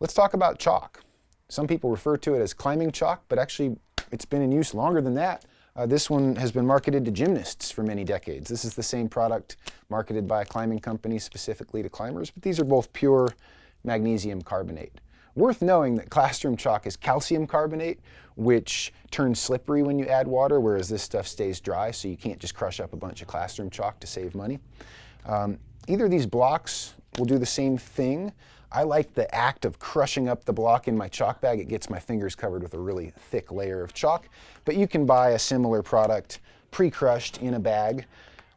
Let's talk about chalk. Some people refer to it as climbing chalk, but actually it's been in use longer than that. This one has been marketed to gymnasts for many decades. This is the same product marketed by a climbing company specifically to climbers, but these are both pure magnesium carbonate. Worth knowing that classroom chalk is calcium carbonate, which turns slippery when you add water, whereas this stuff stays dry, so you can't just crush up a bunch of classroom chalk to save money. Either of these blocks will do the same thing. I like the act of crushing up the block in my chalk bag. It gets my fingers covered with a really thick layer of chalk, but you can buy a similar product pre-crushed in a bag.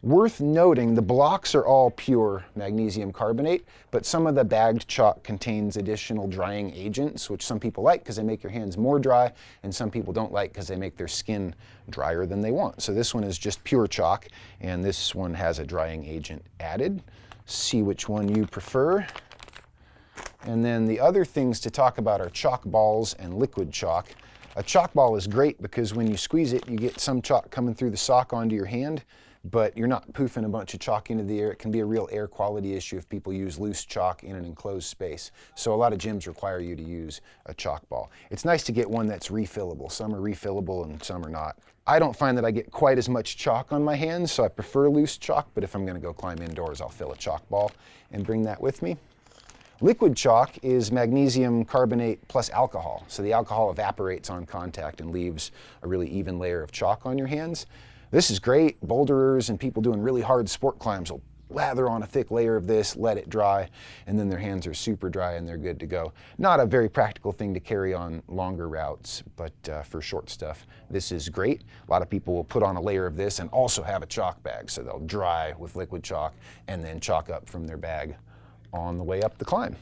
Worth noting, the blocks are all pure magnesium carbonate, but some of the bagged chalk contains additional drying agents, which some people like because they make your hands more dry, and some people don't like because they make their skin drier than they want. So this one is just pure chalk, and this one has a drying agent added. See which one you prefer. And then the other things to talk about are chalk balls and liquid chalk. A chalk ball is great because when you squeeze it, you get some chalk coming through the sock onto your hand, but you're not poofing a bunch of chalk into the air. It can be a real air quality issue if people use loose chalk in an enclosed space. So a lot of gyms require you to use a chalk ball. It's nice to get one that's refillable. Some are refillable and some are not. I don't find that I get quite as much chalk on my hands, so I prefer loose chalk, but if I'm gonna go climb indoors, I'll fill a chalk ball and bring that with me. Liquid chalk is magnesium carbonate plus alcohol. So the alcohol evaporates on contact and leaves a really even layer of chalk on your hands. This is great. Boulderers and people doing really hard sport climbs will lather on a thick layer of this, let it dry, and then their hands are super dry and they're good to go. Not a very practical thing to carry on longer routes, but for short stuff, this is great. A lot of people will put on a layer of this and also have a chalk bag, so they'll dry with liquid chalk and then chalk up from their bag on the way up the climb.